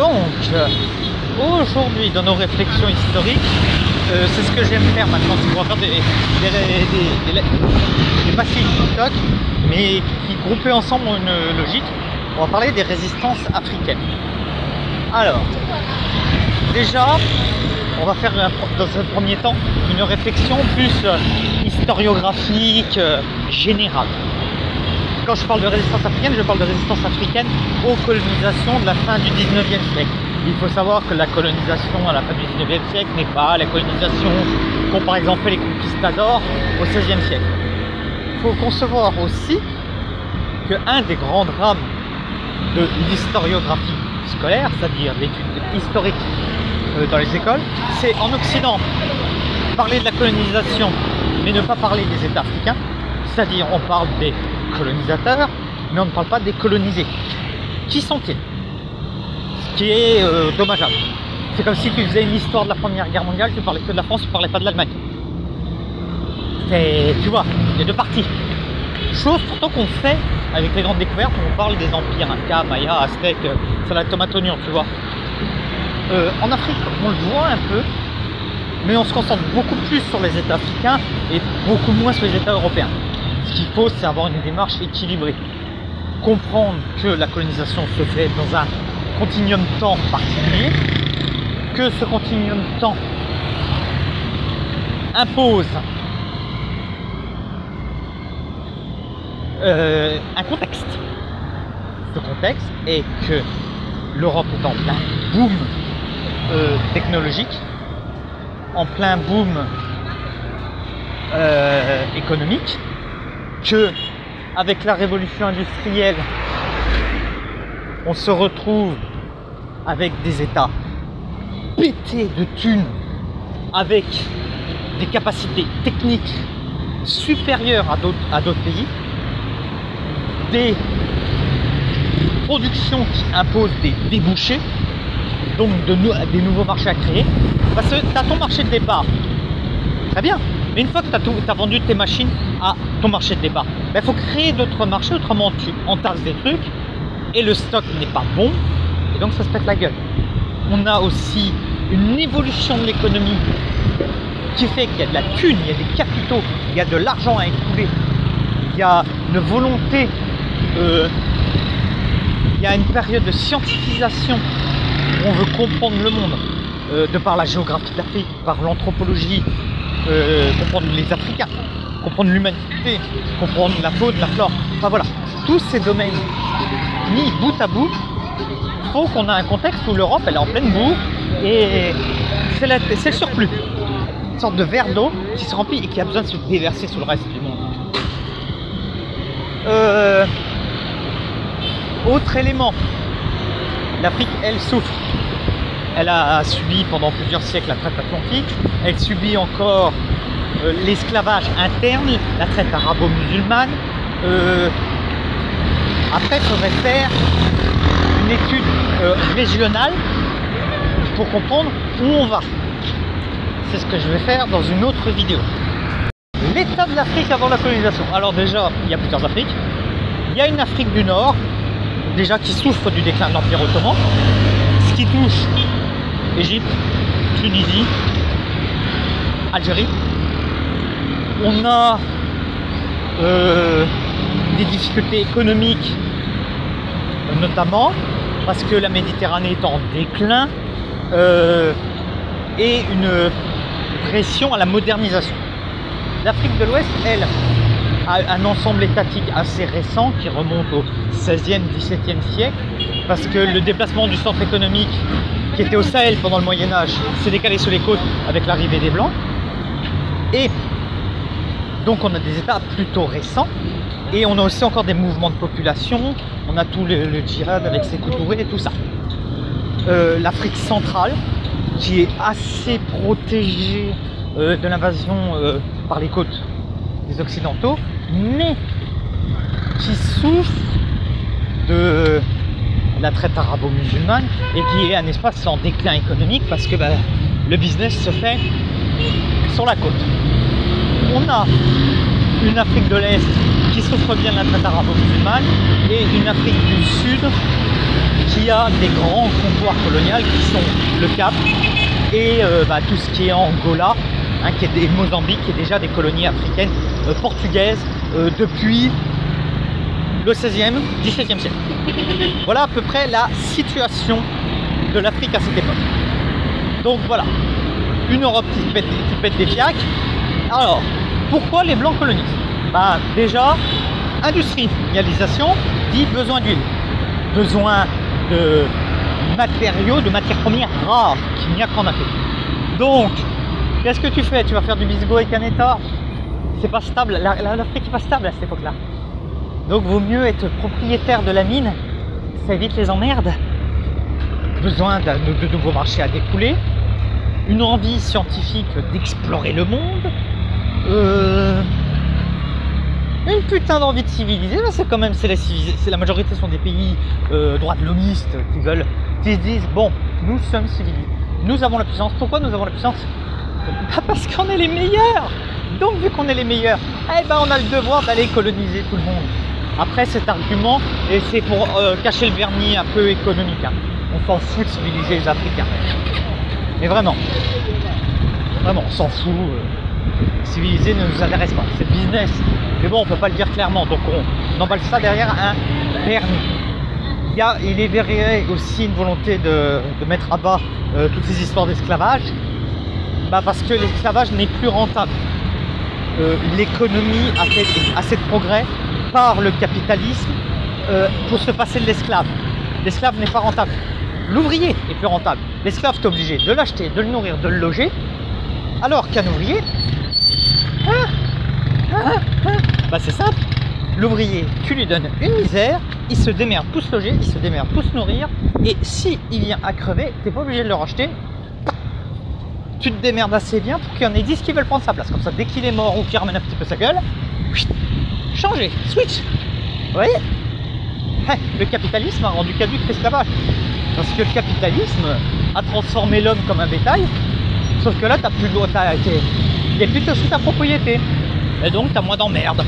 Donc, aujourd'hui, dans nos réflexions historiques, c'est ce que j'aime faire maintenant, c'est qu'on va faire des machines TikTok, mais qui groupées ensemble ont une logique. On va parler des résistances africaines. Alors, déjà, on va faire dans un premier temps une réflexion plus historiographique, générale. Quand je parle de résistance africaine, je parle de résistance africaine aux colonisations de la fin du 19e siècle. Il faut savoir que la colonisation à la fin du 19e siècle n'est pas la colonisation qu'ont par exemple fait les conquistadors au 16e siècle. Il faut concevoir aussi qu'un des grands drames de l'historiographie scolaire, c'est-à-dire l'étude historique dans les écoles, c'est en Occident parler de la colonisation mais ne pas parler des États africains, c'est-à-dire on parle des colonisateurs mais on ne parle pas des colonisés. Qui sont-ils? Ce qui est dommageable. C'est comme si tu faisais une histoire de la Première Guerre mondiale, tu parlais que de la France, tu parlais pas de l'Allemagne. Tu vois, il y a deux parties. Chose pourtant qu'on fait avec les grandes découvertes, on parle des empires Inca, Maya, Aztèques, salade tomate oignon, tu vois. En Afrique, on le voit un peu, mais on se concentre beaucoup plus sur les États africains et beaucoup moins sur les États européens. Ce qu'il faut, c'est avoir une démarche équilibrée. Comprendre que la colonisation se fait dans un continuum de temps particulier, que ce continuum de temps impose un contexte. Ce contexte est que l'Europe est en plein boom technologique, en plein boom économique, que avec la révolution industrielle, on se retrouve avec des États pétés de thunes, avec des capacités techniques supérieures à d'autres pays, des productions qui imposent des débouchés, donc des nouveaux marchés à créer, parce que tu as ton marché de départ, très bien, mais une fois que tu as vendu tes machines à ton marché de départ, il faut créer d'autres marchés, autrement tu entasses des trucs, et le stock n'est pas bon, et donc ça se pète la gueule. On a aussi une évolution de l'économie qui fait qu'il y a de la thune, il y a des capitaux, il y a de l'argent à écouler, il y a une volonté, il y a une période de scientifisation où on veut comprendre le monde, de par la géographie de l'Afrique, par l'anthropologie, comprendre les Africains, comprendre l'humanité, comprendre la faune, la flore, enfin voilà, tous ces domaines mis bout à bout, il faut qu'on ait un contexte où l'Europe elle est en pleine bourre et c'est le surplus, une sorte de verre d'eau qui se remplit et qui a besoin de se déverser sur le reste du monde. Autre élément, l'Afrique elle souffre, elle a subi pendant plusieurs siècles la traite atlantique, elle subit encore l'esclavage interne, la traite arabo-musulmane. Après, il faudrait faire une étude régionale pour comprendre où on va. C'est ce que je vais faire dans une autre vidéo. L'état de l'Afrique avant la colonisation. Alors déjà, il y a plusieurs Afriques. Il y a une Afrique du Nord, déjà qui souffre du déclin de l'Empire ottoman, ce qui touche Égypte, Tunisie, Algérie. On a des difficultés économiques, notamment parce que la Méditerranée est en déclin et une pression à la modernisation. L'Afrique de l'Ouest, elle, a un ensemble étatique assez récent qui remonte au 16e, 17e siècle, parce que le déplacement du centre économique qui était au Sahel pendant le Moyen-Âge s'est décalé sur les côtes avec l'arrivée des Blancs. Et donc on a des États plutôt récents et on a aussi encore des mouvements de population, on a tout le djihad avec ses Touré et tout ça. L'Afrique centrale qui est assez protégée de l'invasion par les côtes des Occidentaux, mais qui souffre de la traite arabo-musulmane et qui est un espace en déclin économique parce que le business se fait sur la côte. On a une Afrique de l'Est qui souffre bien de la traite arabo-musulmane et une Afrique du Sud qui a des grands comptoirs coloniaux qui sont le Cap et tout ce qui est Angola, hein, qui est des Mozambique, qui est déjà des colonies africaines portugaises depuis le 16e, 17e siècle. Voilà à peu près la situation de l'Afrique à cette époque. Donc voilà, une Europe qui pète des fiacs. Alors, pourquoi les Blancs colonisent? Déjà, industrialisation dit besoin d'huile, besoin de matériaux, de matières premières rares qu'il n'y a qu'en Afrique. Donc, qu'est-ce que tu fais? Tu vas faire du bisgo avec un État? C'est pas stable, l'Afrique n'est pas stable à cette époque-là. Donc, vaut mieux être propriétaire de la mine, ça évite les emmerdes. Besoin de nouveaux marchés à découler, une envie scientifique d'explorer le monde, une putain d'envie de civiliser. C'est quand même, la majorité sont des pays droits de l'homiste qui se disent bon, nous sommes civilisés, nous avons la puissance. Pourquoi nous avons la puissance? Parce qu'on est les meilleurs. Donc vu qu'on est les meilleurs, on a le devoir d'aller coloniser tout le monde. Après cet argument, et c'est pour cacher le vernis un peu économique, hein. On s'en fout de civiliser les Africains. Mais vraiment, on s'en fout. Civiliser ne nous intéresse pas, c'est business. Mais bon, on peut pas le dire clairement, donc on emballe ça derrière un vernis. Il est vrai aussi une volonté de mettre à bas toutes ces histoires d'esclavage, parce que l'esclavage n'est plus rentable. L'économie a fait assez de progrès par le capitalisme pour se passer de l'esclave. L'esclave n'est pas rentable. L'ouvrier est plus rentable. L'esclave, tu es obligé de l'acheter, de le nourrir, de le loger. Alors qu'un ouvrier, c'est simple. L'ouvrier, tu lui donnes une misère, il se démerde pour se loger, il se démerde pour se nourrir. Et si il vient à crever, tu n'es pas obligé de le racheter. Tu te démerdes assez bien pour qu'il y en ait 10 qui veulent prendre sa place. Comme ça, dès qu'il est mort ou qu'il ramène un petit peu sa gueule, changer, switch. Vous voyez? Le capitalisme a rendu caduque l'esclavage. Parce que le capitalisme a transformé l'homme comme un bétail. Sauf que là, tu n'as plus le droit, il n'est plus sous ta propriété. Et donc, tu as moins d'emmerde.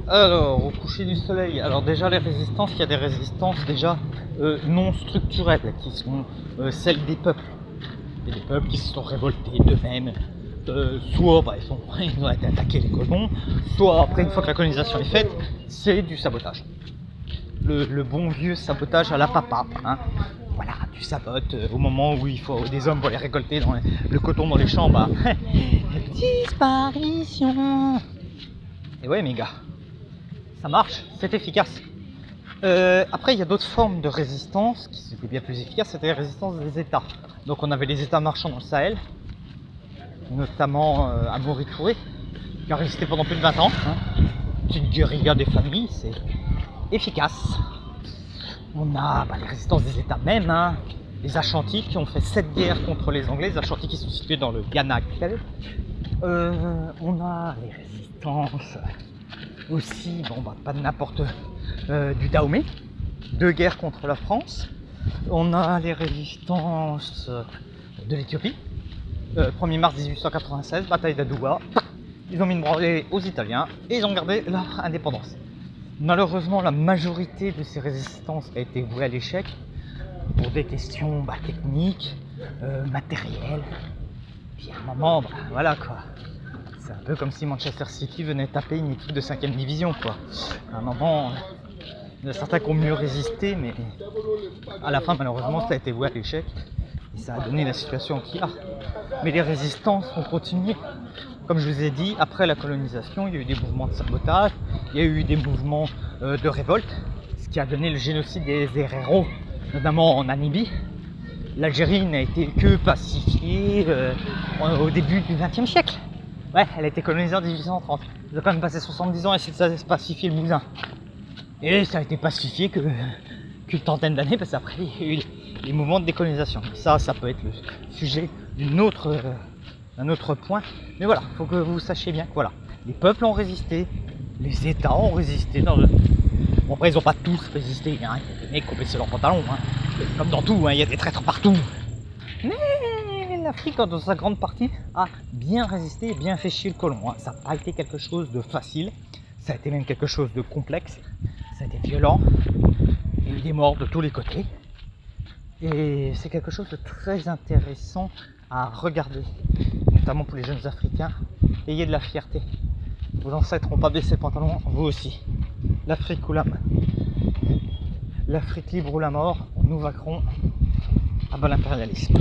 Alors, au coucher du soleil, alors déjà les résistances, il y a des résistances déjà non structurelles, qui sont celles des peuples. Et des peuples qui se sont révoltés d'eux-mêmes. Soit ils ont été attaqués les colons, soit après, une fois que la colonisation est faite, c'est du sabotage. Le bon vieux sabotage à la papa, hein. Voilà, tu sabotes au moment où il faut des hommes pour les récolter dans le coton dans les champs, disparition. Et ouais, mes gars, ça marche, c'est efficace. Après, il y a d'autres formes de résistance qui étaient bien plus efficaces, c'était la résistance des États. Donc on avait les États marchands dans le Sahel, notamment à Maury Touré, qui a résisté pendant plus de 20 ans. Hein. Petite guérilla des familles, c'est efficace. On a les résistances des États même, hein. Les Ashantis qui ont fait 7 guerres contre les Anglais, les Ashantis qui sont situés dans le Ghana actuel. On a les résistances aussi, pas de n'importe, du Dahomey, 2 guerres contre la France. On a les résistances de l'Éthiopie, 1er mars 1896, bataille d'Adoua. Ils ont mis une branlée aux Italiens et ils ont gardé leur indépendance. Malheureusement, la majorité de ces résistances a été vouée à l'échec pour des questions techniques, matérielles. Puis à un moment, voilà quoi. C'est un peu comme si Manchester City venait taper une équipe de 5e division quoi. À un moment, il y en a certains qui ont mieux résisté, mais à la fin, malheureusement, ça a été voué à l'échec. Et ça a donné la situation qu'il y a. Mais les résistances ont continué. Comme je vous ai dit, après la colonisation, il y a eu des mouvements de sabotage, il y a eu des mouvements de révolte, ce qui a donné le génocide des Héréros, notamment en Namibie. L'Algérie n'a été que pacifiée au début du XXe siècle. Ouais, elle a été colonisée en 1830. Ils ont quand même passé 70 ans à essayer de pacifier le bousin. Et ça a été pacifié qu'une trentaine d'années, parce qu'après il y a eu les mouvements de décolonisation. Ça peut être le sujet d'un autre point. Mais voilà, il faut que vous sachiez bien que voilà, les peuples ont résisté, les États ont résisté. Bon, après, ils n'ont pas tous résisté, hein. Il y a des mecs qui ont baissé leurs pantalons, hein. Comme dans tout, hein, il y a des traîtres partout. Mais l'Afrique, dans sa grande partie, a bien résisté et bien fait chier le colon. Hein. Ça n'a pas été quelque chose de facile, ça a été même quelque chose de complexe, ça a été violent. Il y a eu des morts de tous les côtés. Et c'est quelque chose de très intéressant à regarder, notamment pour les jeunes Africains. Ayez de la fierté. Vos ancêtres n'ont pas baissé le pantalon, vous aussi. L'Afrique ou l'Afrique libre ou la mort, nous vaincrons à bas l'impérialisme.